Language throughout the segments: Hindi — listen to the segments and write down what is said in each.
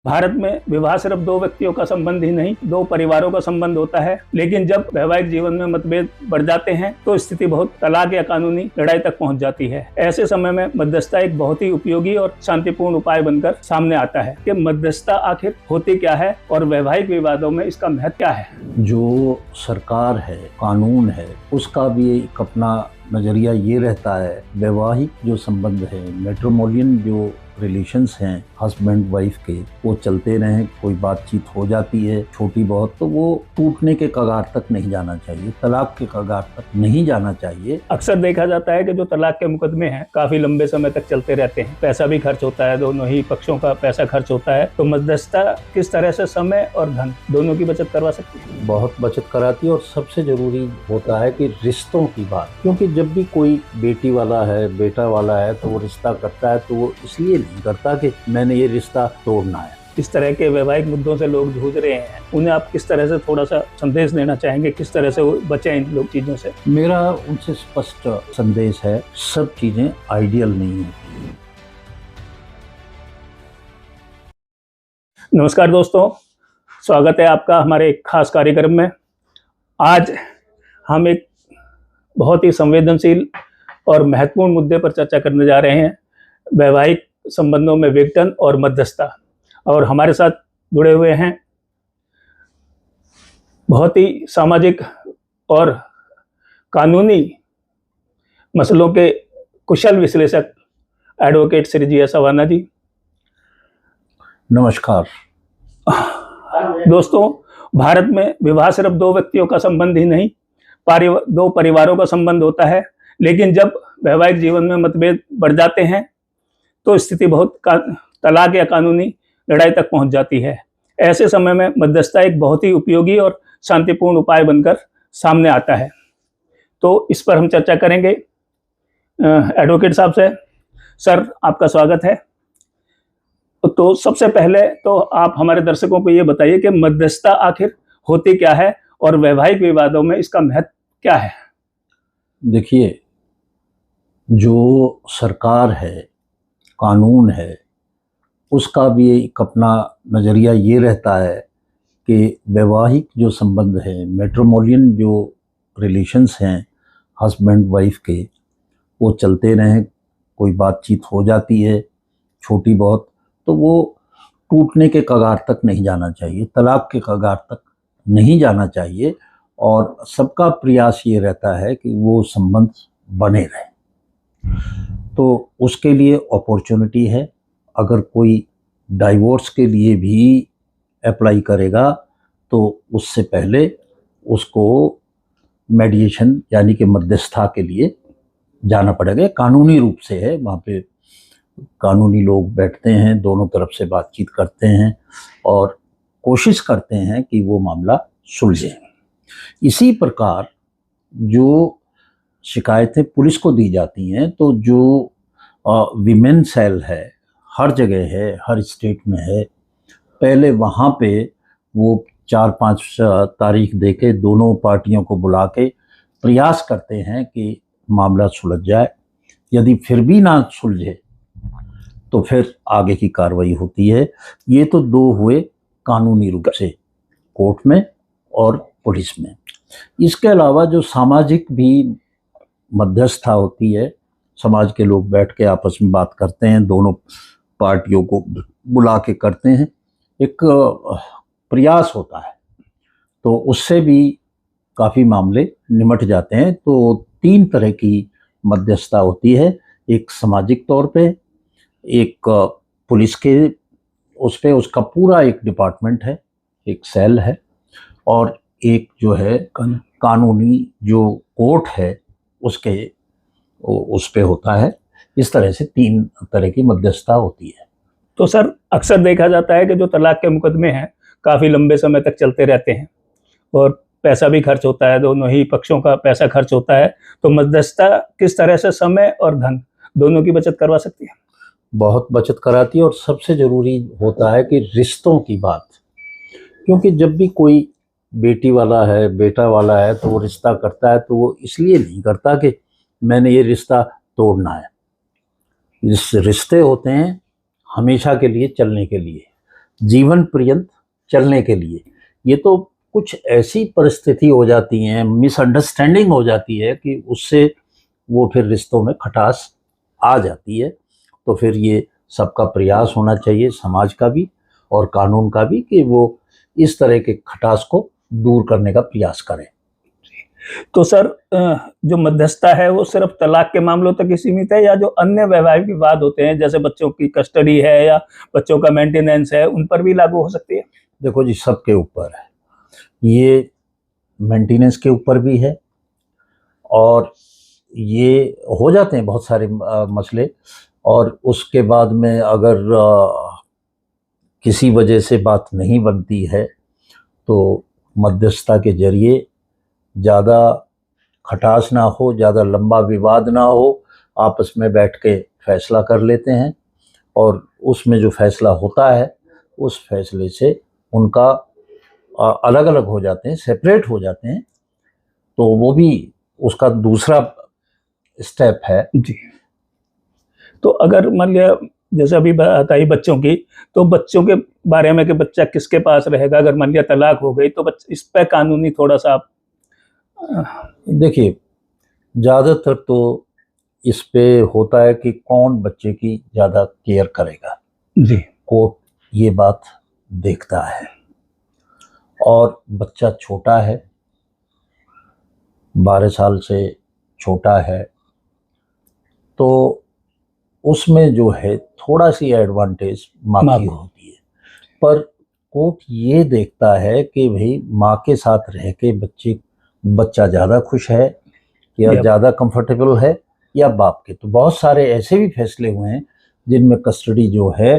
भारत में विवाह सिर्फ दो व्यक्तियों का संबंध ही नहीं, दो परिवारों का संबंध होता है। लेकिन जब वैवाहिक जीवन में मतभेद बढ़ जाते हैं तो स्थिति बहुत तलाक या कानूनी लड़ाई तक पहुंच जाती है। ऐसे समय में मध्यस्थता एक बहुत ही उपयोगी और शांतिपूर्ण उपाय बनकर सामने आता है कि मध्यस्थता आखिर होती क्या है और वैवाहिक विवादों में इसका महत्व क्या है। जो सरकार है, कानून है, उसका भी एक अपना नजरिया ये रहता है, वैवाहिक जो संबंध है, मैट्रिमोनियल जो रिलेशंस हैं हस्बैंड वाइफ के, वो चलते रहें। कोई बातचीत हो जाती है छोटी बहुत तो वो टूटने के कगार तक नहीं जाना चाहिए, तलाक के कगार तक नहीं जाना चाहिए। अक्सर देखा जाता है कि जो तलाक के मुकदमे हैं काफी लंबे समय तक चलते रहते हैं, पैसा भी खर्च होता है, दोनों ही पक्षों का पैसा खर्च होता है। तो मध्यस्थता किस तरह से समय और धन दोनों की बचत करवा सकती है? बहुत बचत कराती है और सबसे जरूरी होता है कि रिश्तों की बात, क्योंकि जब भी कोई बेटी वाला है, बेटा वाला है तो वो रिश्ता करता है तो वो इसलिए नहीं करता कि मैंने ये रिश्ता तोड़ना है। इस तरह के वैवाहिक मुद्दों से लोग जूझ रहे हैं, उन्हें आप किस तरह से थोड़ा सा संदेश देना चाहेंगे, किस तरह से वो बचें इन लोग चीजों से? मेरा उनसे स्पष्ट संदेश है, सब चीजें आइडियल नहीं होती। नमस्कार दोस्तों, स्वागत है आपका हमारे एक खास कार्यक्रम में। आज हम एक बहुत ही संवेदनशील और महत्वपूर्ण मुद्दे पर चर्चा करने जा रहे हैं, वैवाहिक संबंधों में विघटन और मध्यस्थता। और हमारे साथ जुड़े हुए हैं बहुत ही सामाजिक और कानूनी मसलों के कुशल विश्लेषक advocate Shri G S Awana ji. नमस्कार दोस्तों, भारत में विवाह सिर्फ दो व्यक्तियों का संबंध ही नहीं, दो परिवारों का संबंध होता है। लेकिन जब वैवाहिक जीवन में मतभेद बढ़ जाते हैं तो स्थिति बहुत तलाक या कानूनी लड़ाई तक पहुंच जाती है। ऐसे समय में मध्यस्थता एक बहुत ही उपयोगी और शांतिपूर्ण उपाय बनकर सामने आता है। तो इस पर हम चर्चा करेंगे एडवोकेट साहब से। सर, आपका स्वागत है। तो सबसे पहले तो आप हमारे दर्शकों को ये बताइए कि मध्यस्थता आखिर होती क्या है और वैवाहिक विवादों में इसका महत्व क्या है? देखिए, जो सरकार है, कानून है, उसका भी एक अपना नज़रिया ये रहता है कि वैवाहिक जो संबंध है, मैट्रिमोनियल जो रिलेशंस हैं हस्बैंड वाइफ के, वो चलते रहें। कोई बातचीत हो जाती है छोटी बहुत तो वो टूटने के कगार तक नहीं जाना चाहिए, तलाक के कगार तक नहीं जाना चाहिए। और सबका प्रयास ये रहता है कि वो संबंध बने रहे। तो उसके लिए अपॉर्चुनिटी है। अगर कोई डाइवोर्स के लिए भी अप्लाई करेगा तो उससे पहले उसको मेडिएशन यानी कि मध्यस्थता के लिए जाना पड़ेगा। कानूनी रूप से है, वहाँ पे कानूनी लोग बैठते हैं, दोनों तरफ से बातचीत करते हैं और कोशिश करते हैं कि वो मामला सुलझे। इसी प्रकार जो शिकायतें पुलिस को दी जाती हैं तो जो विमेन सेल है, हर जगह है, हर स्टेट में है, पहले वहाँ पे वो 4-5 तारीख देके दोनों पार्टियों को बुला के प्रयास करते हैं कि मामला सुलझ जाए। यदि फिर भी ना सुलझे तो फिर आगे की कार्रवाई होती है। ये तो दो हुए कानूनी रूप से, कोर्ट में और पुलिस में। इसके अलावा जो सामाजिक भी मध्यस्थता होती है, समाज के लोग बैठ के आपस में बात करते हैं, दोनों पार्टियों को बुला के करते हैं, एक प्रयास होता है, तो उससे भी काफ़ी मामले निमट जाते हैं। तो 3 तरह की मध्यस्थता होती है, एक सामाजिक तौर पे, एक पुलिस के उस पे उसका पूरा एक डिपार्टमेंट है, एक सेल है, और एक जो है कानूनी जो कोर्ट है उसके उस पे होता है। इस तरह से 3 तरह की मध्यस्थता होती है। तो सर, अक्सर देखा जाता है कि जो तलाक के मुकदमे हैं काफ़ी लंबे समय तक चलते रहते हैं और पैसा भी खर्च होता है, दोनों ही पक्षों का पैसा खर्च होता है। तो मध्यस्थता किस तरह से समय और धन दोनों की बचत करवा सकती है? बहुत बचत कराती है और सबसे ज़रूरी होता है कि रिश्तों की बात, क्योंकि जब भी कोई बेटी वाला है, बेटा वाला है तो वो रिश्ता करता है तो वो इसलिए नहीं करता कि मैंने ये रिश्ता तोड़ना है। इस रिश्ते होते हैं हमेशा के लिए, चलने के लिए। जीवन पर्यंत चलने के लिए। ये तो कुछ ऐसी परिस्थिति हो जाती हैं, मिसअंडरस्टैंडिंग हो जाती है कि उससे वो फिर रिश्तों में खटास आ जाती है। तो फिर ये सबका प्रयास होना चाहिए, समाज का भी और कानून का भी, कि वो इस तरह के खटास को दूर करने का प्रयास करें। तो सर जो मध्यस्थता है वो सिर्फ तलाक के मामलों तक ही सीमित है, या जो अन्य वैवाहिक विवाद होते हैं जैसे बच्चों की कस्टडी है या बच्चों का मेंटेनेंस है, उन पर भी लागू हो सकती है? देखो जी, सबके ऊपर है ये, मेंटेनेंस के ऊपर भी है, और ये हो जाते हैं बहुत सारे मसले। और उसके बाद में अगर किसी वजह से बात नहीं बनती है तो मध्यस्थता के जरिए ज़्यादा खटास ना हो, ज़्यादा लंबा विवाद ना हो, आपस में बैठ के फैसला कर लेते हैं। और उसमें जो फैसला होता है उस फैसले से उनका अलग अलग हो जाते हैं, सेपरेट हो जाते हैं, तो वो भी उसका दूसरा स्टेप है। जी। तो अगर मान लिया, जैसे अभी बात आई बच्चों की, तो बच्चों के बारे में कि बच्चा किसके पास रहेगा अगर मान लिया तलाक हो गई, तो इस पे कानूनी थोड़ा सा आप देखिए, ज़्यादातर तो इस पे होता है कि कौन बच्चे की ज़्यादा केयर करेगा। जी। कोर्ट ये बात देखता है, और बच्चा छोटा है, 12 साल से छोटा है, तो उसमें जो है थोड़ा सी एडवांटेज माँ की होती है। पर कोर्ट ये देखता है कि भाई माँ के साथ रह के बच्चा ज़्यादा खुश है या ज़्यादा कंफर्टेबल है या बाप के। तो बहुत सारे ऐसे भी फैसले हुए हैं जिनमें कस्टडी जो है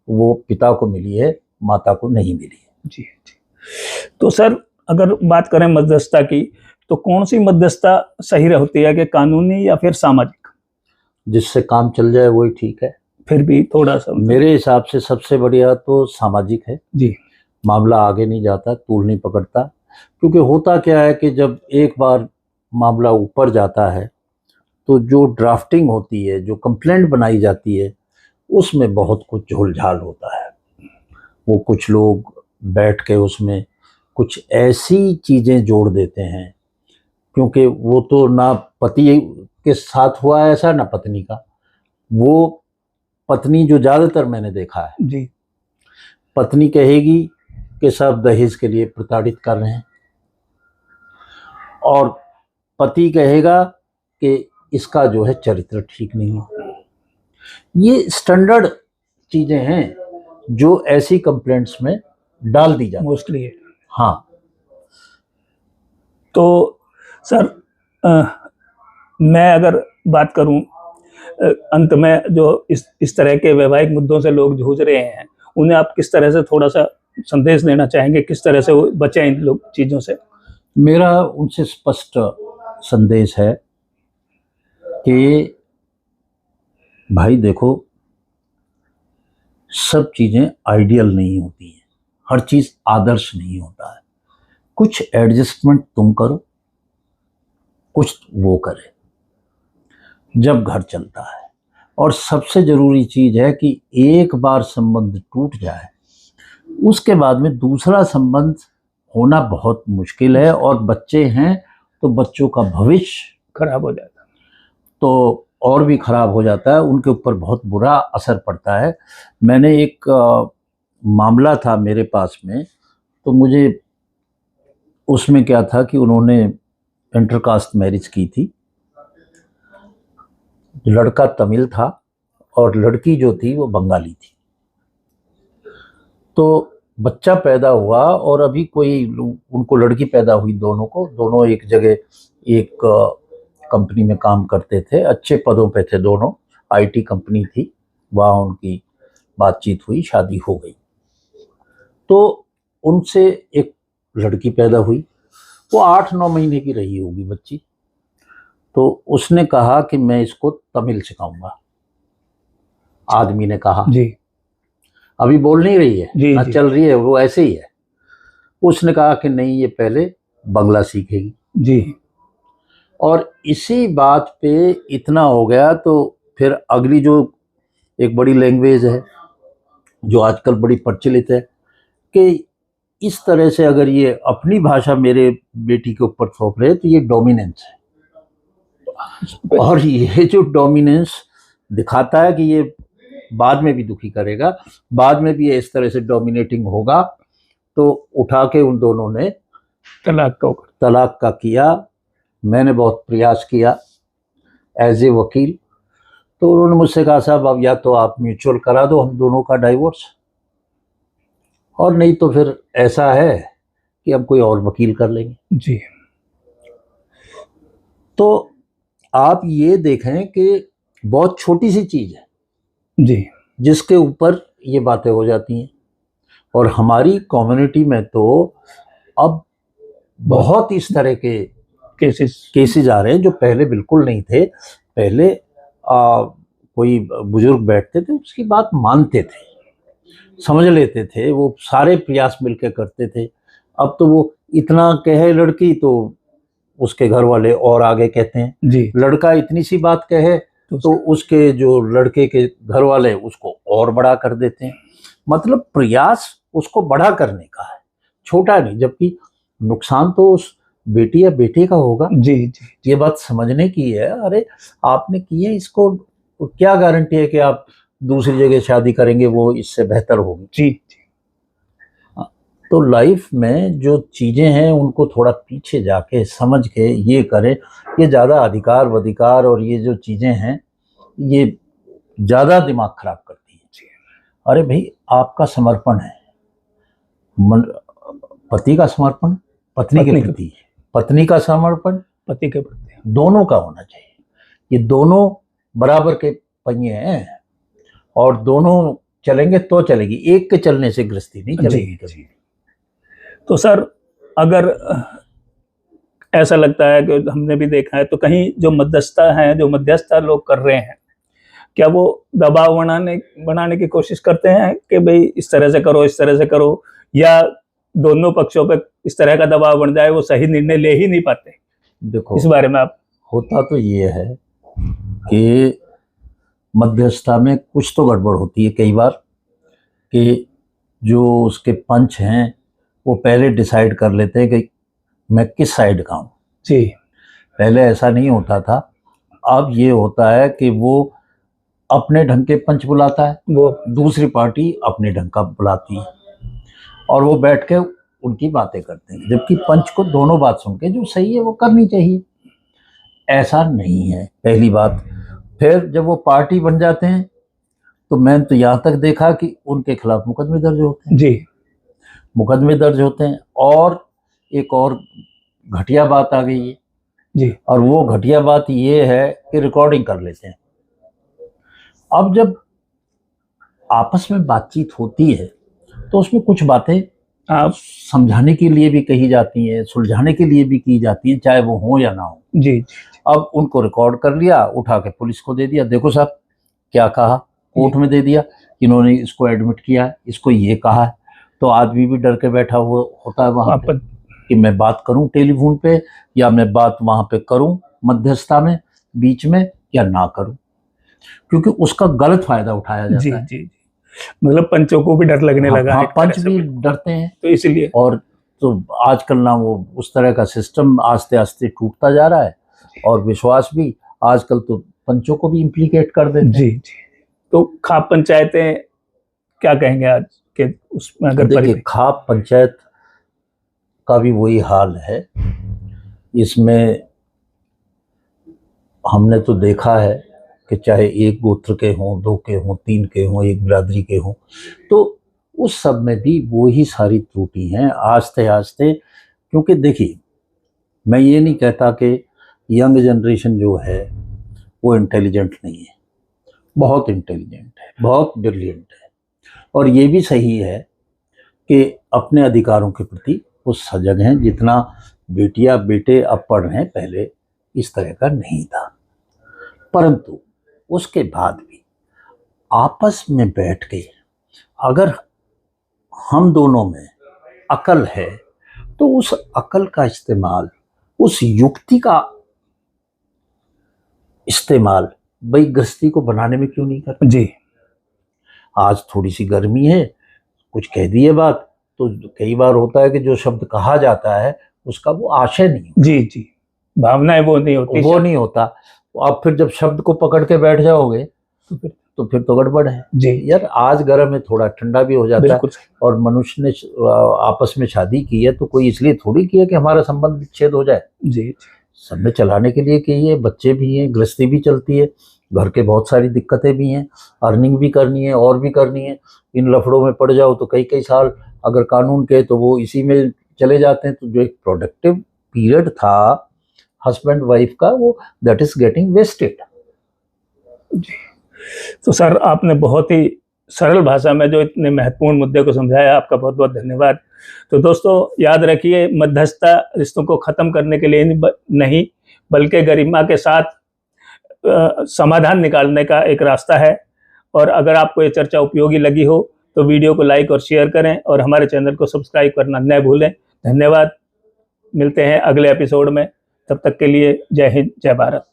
वो पिता को मिली है, माता को नहीं मिली है। जी जी। तो सर अगर बात करें मध्यस्थता की, तो कौन सी मध्यस्थता सही होती है, कि कानूनी या फिर सामाजिक? जिससे काम चल जाए वही ठीक है। फिर भी थोड़ा सा मेरे हिसाब से सबसे बढ़िया तो सामाजिक है जी। मामला आगे नहीं जाता, तूल नहीं पकड़ता। क्योंकि होता क्या है कि जब एक बार मामला ऊपर जाता है तो जो ड्राफ्टिंग होती है, जो कंप्लेंट बनाई जाती है, उसमें बहुत कुछ झोल-झाल होता है। वो कुछ लोग बैठ के उसमें कुछ ऐसी चीज़ें जोड़ देते हैं, क्योंकि वो तो ना पति के साथ हुआ है ऐसा, ना पत्नी का। वो पत्नी, जो ज़्यादातर मैंने देखा है जी। पत्नी कहेगी कि सब दहेज के लिए प्रताड़ित कर रहे हैं, और पति कहेगा कि इसका जो है चरित्र ठीक नहीं है। ये स्टैंडर्ड चीज़ें हैं जो ऐसी कंप्लेंट्स में डाल दी जाती मोस्टली है। हाँ। तो सर मैं अगर बात करूं, अंत में जो इस तरह के वैवाहिक मुद्दों से लोग जूझ रहे हैं, उन्हें आप किस तरह से थोड़ा सा संदेश देना चाहेंगे, किस तरह से वो बचें इन लोग चीज़ों से? मेरा उनसे स्पष्ट संदेश है कि भाई देखो, सब चीज़ें आइडियल नहीं होती हैं, हर चीज़ आदर्श नहीं होता है। कुछ एडजस्टमेंट तुम करो, कुछ वो करे, जब घर चलता है। और सबसे ज़रूरी चीज़ है कि एक बार संबंध टूट जाए, उसके बाद में दूसरा संबंध होना बहुत मुश्किल है, और बच्चे हैं तो बच्चों का भविष्य खराब हो जाता है, तो और भी ख़राब हो जाता है, उनके ऊपर बहुत बुरा असर पड़ता है। मैंने एक मामला था मेरे पास में, तो मुझे उसमें क्या था कि उन्होंने इंटरकास्ट मैरिज की थी। लड़का तमिल था और लड़की जो थी वो बंगाली थी। तो बच्चा पैदा हुआ, और अभी कोई उनको लड़की पैदा हुई, दोनों एक जगह एक कंपनी में काम करते थे, अच्छे पदों पे थे दोनों, आईटी कंपनी थी, वहाँ उनकी बातचीत हुई, शादी हो गई। तो उनसे एक लड़की पैदा हुई, वो 8-9 महीने की रही होगी बच्ची। तो उसने कहा कि मैं इसको तमिल सिखाऊंगा। आदमी ने कहा जी। अभी बोल नहीं रही है जी, ना, जी। चल रही है, वो ऐसे ही है। उसने कहा कि नहीं, ये पहले बंगला सीखेगी। जी। और इसी बात पे इतना हो गया, तो फिर अगली जो एक बड़ी लैंग्वेज है जो आजकल बड़ी प्रचलित है कि इस तरह से अगर ये अपनी भाषा मेरे बेटी के ऊपर थोप रहे तो ये डोमिनेंस है, और ये जो डोमिनेंस दिखाता है कि ये बाद में भी दुखी करेगा, बाद में भी ये इस तरह से डोमिनेटिंग होगा। तो उठा के उन दोनों ने तलाक का किया। मैंने बहुत प्रयास किया एज ए वकील, तो उन्होंने मुझसे कहा साहब अब या तो आप म्यूचुअल करा दो हम दोनों का डाइवोर्स, और नहीं तो फिर ऐसा है कि हम कोई और वकील कर लेंगे। जी। तो आप ये देखें कि बहुत छोटी सी चीज़ है जी, जिसके ऊपर ये बातें हो जाती हैं। और हमारी कम्युनिटी में तो अब बहुत इस तरह के केसेस आ रहे हैं जो पहले बिल्कुल नहीं थे। पहले कोई बुजुर्ग बैठते थे, उसकी बात मानते थे, समझ लेते थे, वो सारे प्रयास मिलकर करते थे। अब तो वो इतना कहे लड़की तो उसके घर वाले और आगे कहते हैं जी। लड़का इतनी सी बात कहे तो उसके जो लड़के के घर वाले उसको और बड़ा कर देते हैं। मतलब प्रयास उसको बड़ा करने का है, छोटा नहीं, जबकि नुकसान तो उस बेटी या बेटे का होगा। जी जी। ये बात समझने की है। अरे आपने की है, इसको क्या गारंटी है कि आप दूसरी जगह शादी करेंगे वो इससे बेहतर होगी। जी जी। तो लाइफ में जो चीज़ें हैं उनको थोड़ा पीछे जाके समझ के ये करें। ये ज़्यादा अधिकार वधिकार और ये जो चीज़ें हैं ये ज़्यादा दिमाग खराब करती है। अरे भाई आपका समर्पण है, पति का समर्पण पत्नी के प्रति, पत्नी का समर्पण पति के प्रति, दोनों का होना चाहिए। ये दोनों बराबर के पहिए हैं और दोनों चलेंगे तो चलेगी, एक के चलने से गृहस्थी नहीं चलेगी कभी। तो सर अगर ऐसा लगता है कि हमने भी देखा है तो कहीं जो मध्यस्थता है, जो मध्यस्थता लोग कर रहे हैं, क्या वो दबाव बनाने की कोशिश करते हैं कि भाई इस तरह से करो, इस तरह से करो, या दोनों पक्षों पे इस तरह का दबाव बन जाए वो सही निर्णय ले ही नहीं पाते? देखो इस बारे में आप। होता तो ये है कि मध्यस्थता में कुछ तो गड़बड़ होती है कई बार, कि जो उसके पंच हैं वो पहले डिसाइड कर लेते हैं कि मैं किस साइड का हूँ। जी। पहले ऐसा नहीं होता था, अब ये होता है कि वो अपने ढंग के पंच बुलाता है, वो दूसरी पार्टी अपने ढंग का बुलाती है और वो बैठ के उनकी बातें करते हैं, जबकि पंच को दोनों बात सुन के जो सही है वो करनी चाहिए। ऐसा नहीं है, पहली बात। फिर जब वो पार्टी बन जाते हैं तो मैंने तो यहाँ तक देखा कि उनके खिलाफ मुकदमे दर्ज होते हैं। जी। मुकदमे दर्ज होते हैं। और एक और घटिया बात आ गई है जी, और वो घटिया बात ये है कि रिकॉर्डिंग कर लेते हैं। अब जब आपस में बातचीत होती है तो उसमें कुछ बातें आप समझाने के लिए भी कही जाती हैं, सुलझाने के लिए भी की जाती हैं, चाहे वो हो या ना हो। जी। अब उनको रिकॉर्ड कर लिया, उठा के पुलिस को दे दिया, देखो साहब क्या कहा, कोर्ट में दे दिया, इन्होंने इसको एडमिट किया है, इसको ये कहा है। तो आदमी भी डर के बैठा हुआ होता है वहाँ पे कि मैं बात करूं टेलीफोन पे या मैं बात वहाँ पे करूं मध्यस्थता में बीच में या ना करूं, क्योंकि उसका गलत फायदा उठाया जाता है। जी। मतलब पंचों को भी डर लगने लगा है। पंच भी डरते हैं तो इसलिए। और तो आजकल ना वो उस तरह का सिस्टम आस्ते आस्ते टूटता जा रहा है और विश्वास भी आजकल तो पंचों को भी इम्प्लीकेट कर देते हैं। जी। तो खाप पंचायतें क्या कहेंगे आज के उसमें? अगर देखिए खाप पंचायत का भी वही हाल है। इसमें हमने तो देखा है कि चाहे एक गोत्र के हों, दो के हों, तीन के हों, एक बिरादरी के हों, तो उस सब में भी वही सारी त्रुटि हैं आस्ते आस्ते। क्योंकि देखिए मैं ये नहीं कहता कि यंग जनरेशन जो है वो इंटेलिजेंट नहीं है, बहुत इंटेलिजेंट है, बहुत ब्रिलियंट है, और ये भी सही है कि अपने अधिकारों के प्रति वो सजग हैं। जितना बेटियां बेटे अब पढ़ रहे हैं, पहले इस तरह का नहीं था। परंतु उसके बाद भी आपस में बैठ के अगर हम दोनों में अकल है तो उस अकल का इस्तेमाल, उस युक्ति का इस्तेमाल भाई गृहस्थी को बनाने में क्यों नहीं करते? जी। आज थोड़ी सी गर्मी है, कुछ कह दिए बात, तो कई बार होता है कि जो शब्द कहा जाता है उसका वो आशय नहीं होता, जी जी, भावनाएं वो नहीं होती, वो नहीं होता। अब फिर जब शब्द को पकड़ के बैठ जाओगे तो फिर तो गड़बड़ है जी यार। आज गर्म है, थोड़ा ठंडा भी हो जाता है। बिल्कुल सही। और मनुष्य ने आपस में शादी की है तो कोई इसलिए थोड़ी की है कि हमारा संबंध विच्छेद हो जाए। जी जी सबने चलाने के लिए की है, बच्चे भी हैं, गृहस्थी भी चलती है, घर के बहुत सारी दिक्कतें भी हैं, अर्निंग भी करनी है और भी करनी है। इन लफड़ों में पड़ जाओ तो कई कई साल अगर कानून के तो वो इसी में चले जाते हैं। तो जो एक प्रोडक्टिव पीरियड था हस्बैंड वाइफ का, वो दैट इज गेटिंग वेस्टेड। जी। तो सर आपने बहुत ही सरल भाषा में जो इतने महत्वपूर्ण मुद्दे को समझाया, आपका बहुत बहुत धन्यवाद। तो दोस्तों याद रखिए, मध्यस्थता रिश्तों को ख़त्म करने के लिए नहीं बल्कि गरिमा के साथ समाधान निकालने का एक रास्ता है। और अगर आपको ये चर्चा उपयोगी लगी हो तो वीडियो को लाइक और शेयर करें और हमारे चैनल को सब्सक्राइब करना न भूलें। धन्यवाद, मिलते हैं अगले एपिसोड में, तब तक के लिए जय हिंद, जय भारत।